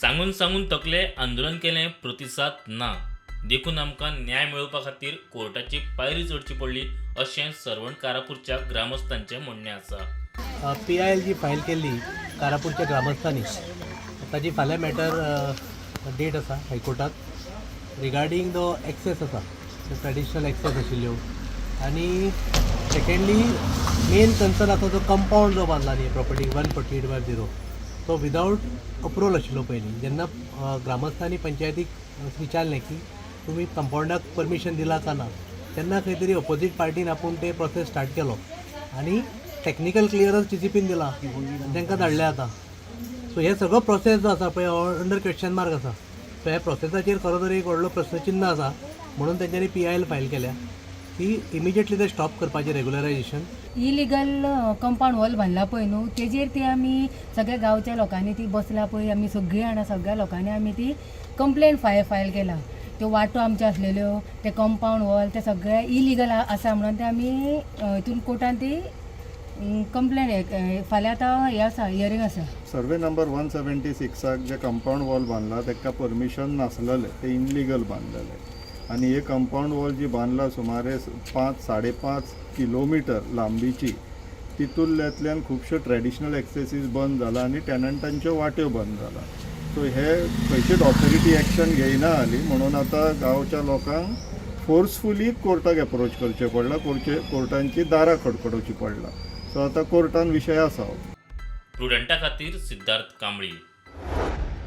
सांगून सांगून तकले आंदोलन केलें प्रतिसाद ना देखून आमकां न्याय मेळोवपा खातीर कोर्टाची पायरी चडची पडली अशें सरवण कारापूरच्या ग्रामस्थांचें म्हणणें आसा. PIL जी फायल केल्ली कारापूरच्या ग्रामस्थांनी ताची फाल्यां मॅटर डेट आसा हायकोर्टात रिगार्डींग द एक्सेस आसा ट्रेडिशनल एक्सेस आशिल्ल्यो आनी सेकंडली मेन कन्सर्न आसा जो कंपाऊंड जो बांदला न्ही प्रॉपर्टी 148/0 तो विदावट अप्रुवल आशिल्लो पयलीं. जेन्ना ग्रामस्थांनी पंचायतीक विचारलें की तुमी कंपाऊंडाक परमिशन दिला का ना तेन्ना खंय तरी ऑपोजीट पार्टीन आपूण ते प्रोसेस स्टार्ट केलो आनी टेक्निकल क्लियरन्स TCPन दिला आनी तांकां धाडले आतां. सो हे सगळो प्रोसेस जो आसा पळय अंडर क्वेश्चन मार्क आसा. सो ह्या प्रोसेसाचेर खरो तरी एक व्हडलो प्रश्नचिन्ह आसा म्हणून तेंच्यांनी PIL फायल केल्या की इमिजिएटली ते स्टॉप करपाचें रेग्युलरायजेशन. इलिगल कंपाऊंड वॉल बांदला पळय न्हू तेजेर ती आमी सगळ्या गांवच्या लोकांनी ती बसला पळय आमी सगळीं जाणां सगळ्या लोकांनी आमी ती कंप्लेंट फायल केला. त्यो वाटो आमच्यो आसलेल्यो ते कंपाऊंड वॉल ते सगळे इलिगल आसा म्हणून ते आमी हितून कोर्टान ती कंप्लेंट फाल्यां आतां हें आसा हियरींग आसा. सर्वे नंबर 176 जे कंपाऊंड वॉल बांदला ताका परमिशन नासलेलें ते इनलिगल बांदलेले आनी हे कंपाऊंड वॉल जी बांदला सुमारे 5-5.5 किलोमिटर लांबीची तितूंतल्यातल्यान खुबश्यो ट्रेडिशनल एक्सेसीस बंद जाला आनी टेनंटांच्यो वाट्यो बंद जाला. सो हे खंयचीच ऑथॉरिटी एक्शन घेयना हालीं म्हणून आतां गांवच्या लोकांक फोर्सफुली कोर्टाक एप्रोच करचें पडलां कोर्टांची दारां खडखडोवची पडला. सो आतां कोर्टान विशय आसा. प्रुडंटा खातीर सिद्धार्थ कांबळी.